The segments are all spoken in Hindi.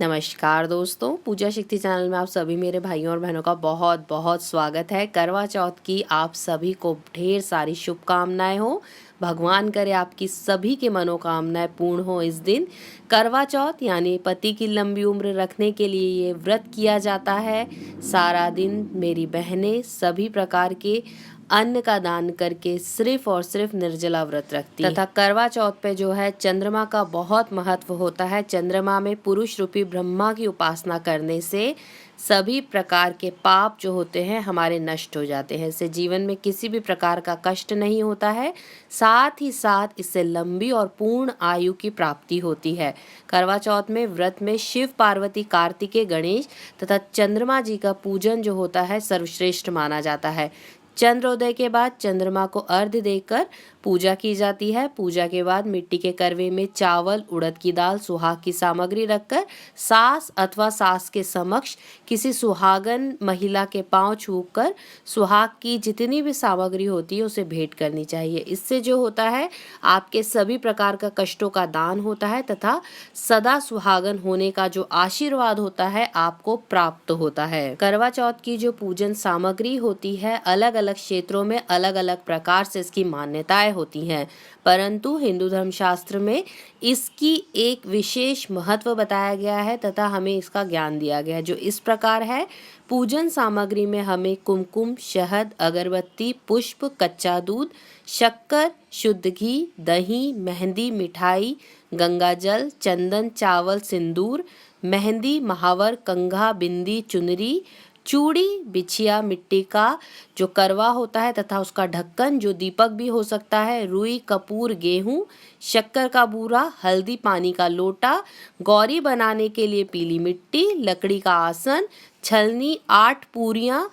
नमस्कार दोस्तों, पूजा शक्ति चैनल में आप सभी मेरे भाइयों और बहनों का बहुत बहुत स्वागत है। करवा चौथ की आप सभी को ढेर सारी शुभकामनाएं हो। भगवान करे आपकी सभी की मनोकामनाएं पूर्ण हो इस दिन। करवा चौथ यानी पति की लंबी उम्र रखने के लिए ये व्रत किया जाता है। सारा दिन मेरी बहनें सभी प्रकार के अन्न का दान करके सिर्फ और सिर्फ निर्जला व्रत रखती तथा करवा चौथ पे जो है चंद्रमा का बहुत महत्व होता है। चंद्रमा में पुरुष रूपी ब्रह्मा की उपासना करने से सभी प्रकार के पाप जो होते हैं हमारे नष्ट हो जाते हैं। इससे जीवन में किसी भी प्रकार का कष्ट नहीं होता है, साथ ही साथ इससे लंबी और पूर्ण आयु की प्राप्ति होती है। करवा चौथ में व्रत में शिव पार्वती कार्तिकेय गणेश तथा चंद्रमा जी का पूजन जो होता है सर्वश्रेष्ठ माना जाता है। चंद्रोदय के बाद चंद्रमा को अर्घ्य देकर पूजा की जाती है। पूजा के बाद मिट्टी के करवे में चावल, उड़द की दाल, सुहाग की सामग्री रखकर सास अथवा सास के समक्ष किसी सुहागन महिला के पांव छूकर सुहाग की जितनी भी सामग्री होती है उसे भेंट करनी चाहिए। इससे जो होता है आपके सभी प्रकार का कष्टों का दान होता है तथा सदा सुहागन होने का जो आशीर्वाद होता है आपको प्राप्त होता है। करवा चौथ की जो पूजन सामग्री होती है अलग अलग क्षेत्रों में अलग अलग प्रकार से इसकी मान्यताएं होती हैं, परंतु हिंदू धर्म शास्त्र में इसकी एक विशेष महत्व बताया गया है तथा हमें इसका ज्ञान दिया गया है, जो इस प्रकार है। पूजन सामग्री में हमें कुमकुम, शहद, अगरबत्ती, पुष्प, कच्चा दूध, शक्कर, शुद्ध घी, दही, मेहंदी, मिठाई, गंगा जल, चंदन, चावल, सिंदूर, मेहंदी, महावर, कंघा, बिंदी, चुनरी, चूड़ी, बिछिया, मिट्टी का जो करवा होता है तथा उसका ढक्कन जो दीपक भी हो सकता है, रुई, कपूर, गेहूं, शक्कर का बूरा, हल्दी, पानी का लोटा, गौरी बनाने के लिए पीली मिट्टी, लकड़ी का आसन, छलनी, 8 पूरियां,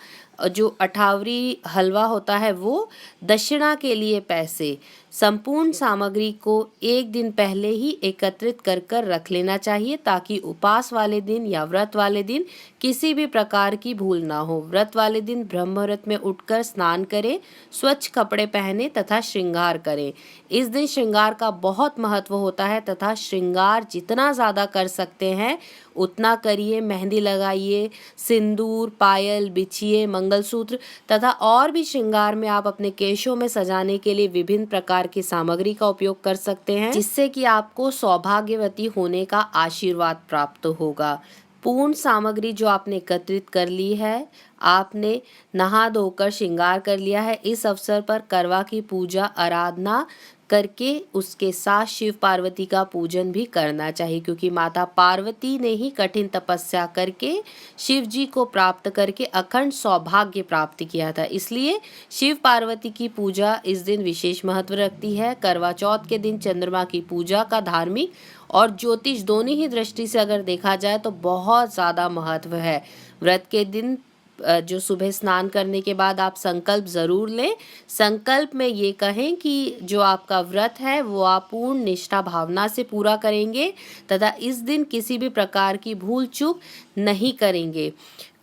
जो अठावरी हलवा होता है वो, दक्षिणा के लिए पैसे। संपूर्ण सामग्री को एक दिन पहले ही एकत्रित कर रख लेना चाहिए ताकि उपास वाले दिन या व्रत वाले दिन किसी भी प्रकार की भूल ना हो। व्रत वाले दिन ब्रह्म मुहूर्त में उठकर स्नान करें, स्वच्छ कपड़े पहने तथा श्रृंगार करें। इस दिन श्रृंगार का बहुत महत्व होता है तथा श्रृंगार जितना ज़्यादा कर सकते हैं उतना करिए। मेहंदी लगाइए, सिंदूर, पायल बिछिए, मंगलसूत्र तथा और भी श्रृंगार में आप अपने केशों में सजाने के लिए विभिन्न प्रकार की सामग्री का उपयोग कर सकते हैं, जिससे कि आपको सौभाग्यवती होने का आशीर्वाद प्राप्त होगा। पूर्ण सामग्री जो आपने एकत्रित कर ली है, आपने नहा धोकर श्रृंगार कर लिया है, इस अवसर पर करवा की पूजा आराधना करके उसके साथ शिव पार्वती का पूजन भी करना चाहिए, क्योंकि माता पार्वती ने ही कठिन तपस्या करके शिव जी को प्राप्त करके अखंड सौभाग्य प्राप्त किया था। इसलिए शिव पार्वती की पूजा इस दिन विशेष महत्व रखती है। करवा चौथ के दिन चंद्रमा की पूजा का धार्मिक और ज्योतिष दोनों ही दृष्टि से अगर देखा जाए तो बहुत ज़्यादा महत्व है। व्रत के दिन जो सुबह स्नान करने के बाद आप संकल्प ज़रूर लें। संकल्प में ये कहें कि जो आपका व्रत है वो आप पूर्ण निष्ठा भावना से पूरा करेंगे तथा इस दिन किसी भी प्रकार की भूल चूक नहीं करेंगे।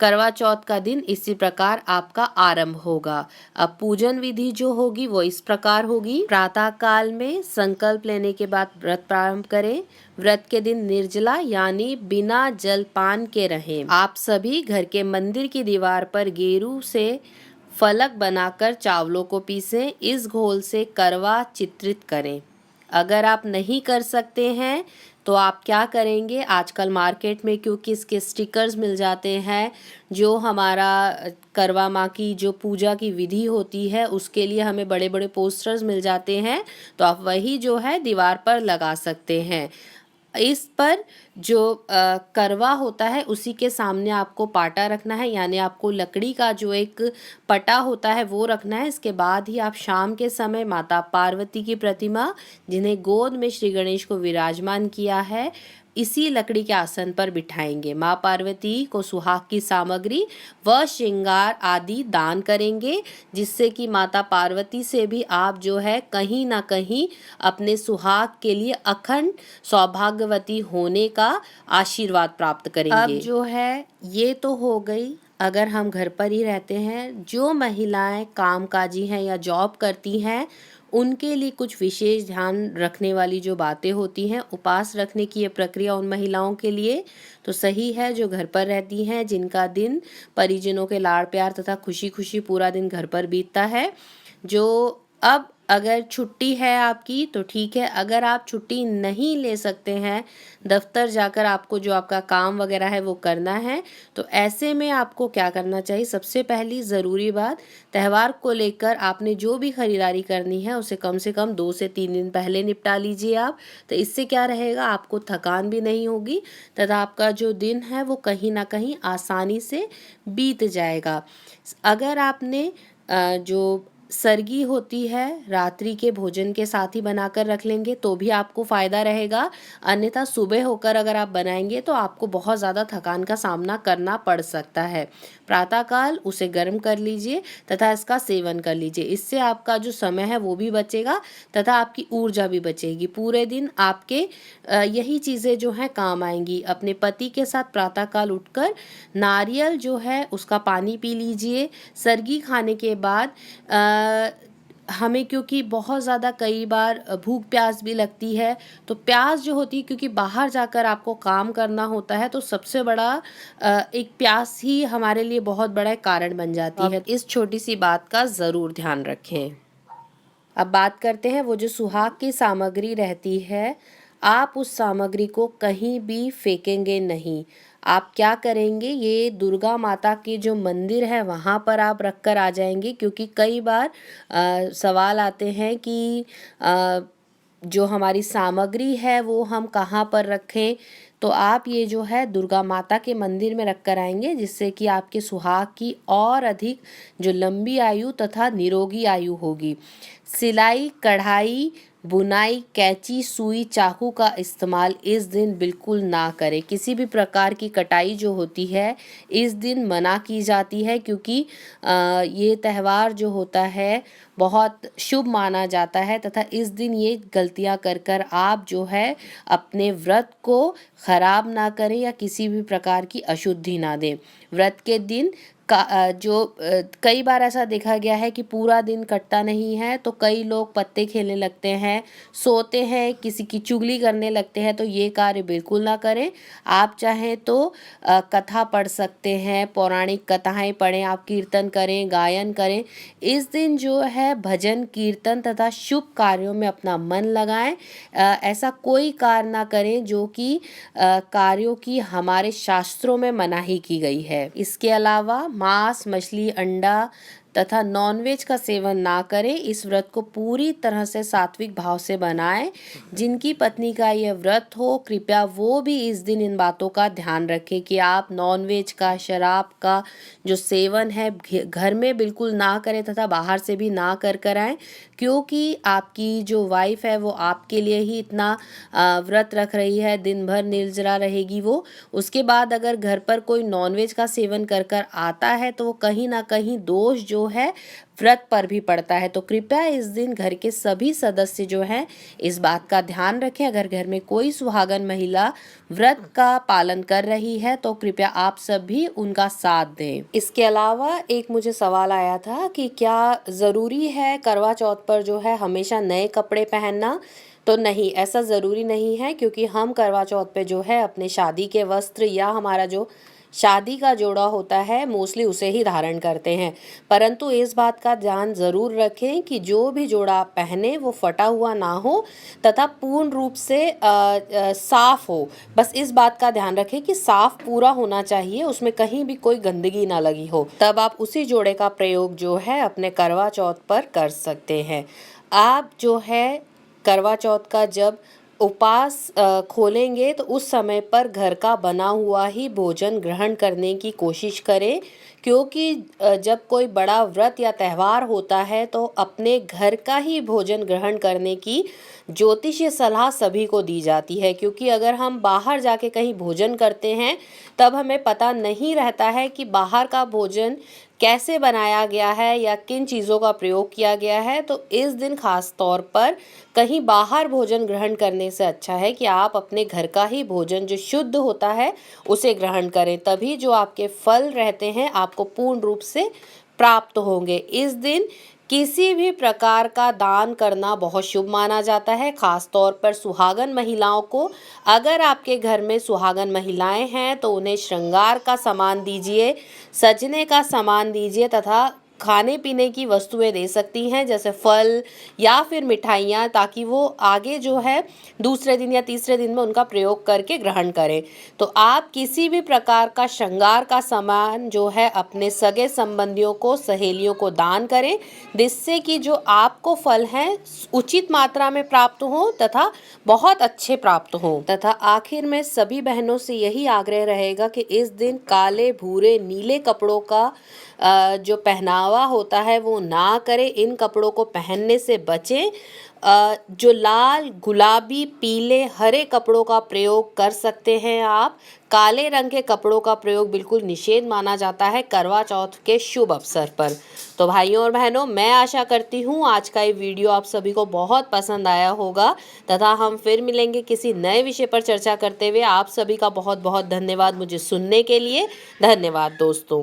करवा चौथ का दिन इसी प्रकार आपका आरंभ होगा। अब पूजन विधि जो होगी वो इस प्रकार होगी। प्रातः काल में संकल्प लेने के बाद व्रत प्रारंभ करें। व्रत के दिन निर्जला यानी बिना जलपान के रहें। आप सभी घर के मंदिर की दीवार पर गेरू से फलक बनाकर चावलों को पीसें। इस घोल से करवा चित्रित करें। अगर आप नहीं कर सकते हैं तो आप क्या करेंगे, आजकल मार्केट में क्योंकि इसके स्टिकर्स मिल जाते हैं, जो हमारा करवा माँ की जो पूजा की विधि होती है उसके लिए हमें बड़े बड़े पोस्टर्स मिल जाते हैं, तो आप वही जो है दीवार पर लगा सकते हैं। इस पर जो करवा होता है उसी के सामने आपको पाटा रखना है, यानी आपको लकड़ी का जो एक पटा होता है वो रखना है। इसके बाद ही आप शाम के समय माता पार्वती की प्रतिमा, जिन्हें गोद में श्री गणेश को विराजमान किया है, इसी लकड़ी के आसन पर बिठाएंगे। माँ पार्वती को सुहाग की सामग्री व श्रृंगार आदि दान करेंगे, जिससे कि माता पार्वती से भी आप जो है कहीं ना कहीं अपने सुहाग के लिए अखंड सौभाग्यवती होने का आशीर्वाद प्राप्त करेंगे। अब जो है ये तो हो गई अगर हम घर पर ही रहते हैं। जो महिलाएं कामकाजी हैं या जॉब करती हैं उनके लिए कुछ विशेष ध्यान रखने वाली जो बातें होती हैं, उपवास रखने की ये प्रक्रिया उन महिलाओं के लिए तो सही है जो घर पर रहती हैं, जिनका दिन परिजनों के लाड़ प्यार तथा खुशी खुशी पूरा दिन घर पर बीतता है। जो अब अगर छुट्टी है आपकी तो ठीक है, अगर आप छुट्टी नहीं ले सकते हैं, दफ्तर जाकर आपको जो आपका काम वगैरह है वो करना है, तो ऐसे में आपको क्या करना चाहिए? सबसे पहली ज़रूरी बात, त्यौहार को लेकर आपने जो भी खरीदारी करनी है उसे कम से कम 2 से 3 दिन पहले निपटा लीजिए आप। तो इससे क्या रहेगा, आपको थकान भी नहीं होगी तथा आपका जो दिन है वो कहीं ना कहीं आसानी से बीत जाएगा। अगर आपने जो सरगी होती है रात्रि के भोजन के साथ ही बनाकर रख लेंगे तो भी आपको फ़ायदा रहेगा, अन्यथा सुबह होकर अगर आप बनाएंगे तो आपको बहुत ज़्यादा थकान का सामना करना पड़ सकता है। प्रातःकाल उसे गर्म कर लीजिए तथा इसका सेवन कर लीजिए, इससे आपका जो समय है वो भी बचेगा तथा आपकी ऊर्जा भी बचेगी। पूरे दिन आपके यही चीज़ें जो हैं काम आएंगी। अपने पति के साथ प्रातःकाल उठकर नारियल जो है उसका पानी पी लीजिए। सरगी खाने के बाद हमें क्योंकि बहुत ज़्यादा कई बार भूख प्यास भी लगती है, तो प्यास जो होती है क्योंकि बाहर जाकर आपको काम करना होता है तो सबसे बड़ा एक प्यास ही हमारे लिए बहुत बड़ा कारण बन जाती है। इस छोटी सी बात का ज़रूर ध्यान रखें। अब बात करते हैं वो जो सुहाग की सामग्री रहती है, आप उस सामग्री को कहीं भी फेंकेंगे नहीं। आप क्या करेंगे, ये दुर्गा माता के जो मंदिर है वहाँ पर आप रख कर आ जाएंगे, क्योंकि कई बार सवाल आते हैं कि जो हमारी सामग्री है वो हम कहाँ पर रखें। तो आप ये जो है दुर्गा माता के मंदिर में रख कर आएंगे, जिससे कि आपके सुहाग की और अधिक जो लंबी आयु तथा निरोगी आयु होगी। सिलाई, कढ़ाई, बुनाई, कैंची, सुई, चाकू का इस्तेमाल इस दिन बिल्कुल ना करें। किसी भी प्रकार की कटाई जो होती है इस दिन मना की जाती है, क्योंकि ये त्यौहार जो होता है बहुत शुभ माना जाता है तथा इस दिन ये गलतियां कर आप जो है अपने व्रत को खराब ना करें या किसी भी प्रकार की अशुद्धि ना दें। व्रत के दिन कई बार ऐसा देखा गया है कि पूरा दिन कटता नहीं है, तो कई लोग पत्ते खेलने लगते हैं, सोते हैं, किसी की चुगली करने लगते हैं। तो ये कार्य बिल्कुल ना करें। आप चाहें तो कथा पढ़ सकते हैं, पौराणिक कथाएं पढ़ें, आप कीर्तन करें, गायन करें। इस दिन जो है भजन कीर्तन तथा शुभ कार्यों में अपना मन लगाएं। ऐसा कोई कार्य ना करें जो कि कार्यों की हमारे शास्त्रों में मनाही की गई है। इसके अलावा मांस, मछली, अंडा तथा नॉनवेज का सेवन ना करें। इस व्रत को पूरी तरह से सात्विक भाव से बनाएं। जिनकी पत्नी का यह व्रत हो, कृपया वो भी इस दिन इन बातों का ध्यान रखें कि आप नॉनवेज का, शराब का जो सेवन है घर में बिल्कुल ना करें तथा बाहर से भी ना कर आएँ, क्योंकि आपकी जो वाइफ है वो आपके लिए ही इतना व्रत रख रही है, दिन भर निर्जला रहेगी वो। उसके बाद अगर घर पर कोई नॉनवेज का सेवन कर आता है तो वो कहीं ना कहीं दोष जो है व्रत पर भी पड़ता है। तो कृपया इस दिन घर के सभी सदस्य जो हैं इस बात का ध्यान रखें। अगर घर में कोई सुहागन महिला व्रत का पालन कर रही है तो कृपया आप सब भी उनका साथ दें। इसके अलावा एक मुझे सवाल आया था कि क्या ज़रूरी है करवा चौथ पर जो है हमेशा नए कपड़े पहनना? तो नहीं, ऐसा ज़रूरी नहीं है, क्योंकि हम करवा चौथ पे जो है अपने शादी के वस्त्र या हमारा जो शादी का जोड़ा होता है मोस्टली उसे ही धारण करते हैं। परंतु इस बात का ध्यान ज़रूर रखें कि जो भी जोड़ा आप पहने वो फटा हुआ ना हो तथा पूर्ण रूप से साफ हो। बस इस बात का ध्यान रखें कि साफ पूरा होना चाहिए, उसमें कहीं भी कोई गंदगी ना लगी हो, तब आप उसी जोड़े का प्रयोग जो है अपने करवा चौथ पर कर सकते हैं। आप जो है करवा चौथ का जब उपवास खोलेंगे तो उस समय पर घर का बना हुआ ही भोजन ग्रहण करने की कोशिश करें, क्योंकि जब कोई बड़ा व्रत या त्यौहार होता है तो अपने घर का ही भोजन ग्रहण करने की ज्योतिषीय सलाह सभी को दी जाती है। क्योंकि अगर हम बाहर जाके कहीं भोजन करते हैं तब हमें पता नहीं रहता है कि बाहर का भोजन कैसे बनाया गया है या किन चीज़ों का प्रयोग किया गया है। तो इस दिन खास तौर पर कहीं बाहर भोजन ग्रहण करने से अच्छा है कि आप अपने घर का ही भोजन जो शुद्ध होता है उसे ग्रहण करें, तभी जो आपके फल रहते हैं आपको पूर्ण रूप से प्राप्त होंगे। इस दिन किसी भी प्रकार का दान करना बहुत शुभ माना जाता है, खास तौर पर सुहागन महिलाओं को। अगर आपके घर में सुहागन महिलाएं हैं तो उन्हें श्रृंगार का सामान दीजिए, सजने का सामान दीजिए तथा खाने पीने की वस्तुएं दे सकती हैं, जैसे फल या फिर मिठाइयाँ, ताकि वो आगे जो है दूसरे दिन या तीसरे दिन में उनका प्रयोग करके ग्रहण करें। तो आप किसी भी प्रकार का श्रृंगार का सामान जो है अपने सगे संबंधियों को, सहेलियों को दान करें, जिससे कि जो आपको फल हैं उचित मात्रा में प्राप्त हो तथा बहुत अच्छे प्राप्त हो। तथा आखिर में सभी बहनों से यही आग्रह रहेगा कि इस दिन काले, भूरे, नीले कपड़ों का जो पहनावा होता है वो ना करें। इन कपड़ों को पहनने से बचें। जो लाल, गुलाबी, पीले, हरे कपड़ों का प्रयोग कर सकते हैं आप। काले रंग के कपड़ों का प्रयोग बिल्कुल निषेध माना जाता है करवा चौथ के शुभ अवसर पर। तो भाइयों और बहनों, मैं आशा करती हूँ आज का ये वीडियो आप सभी को बहुत पसंद आया होगा तथा हम फिर मिलेंगे किसी नए विषय पर चर्चा करते हुए। आप सभी का बहुत बहुत धन्यवाद मुझे सुनने के लिए। धन्यवाद दोस्तों।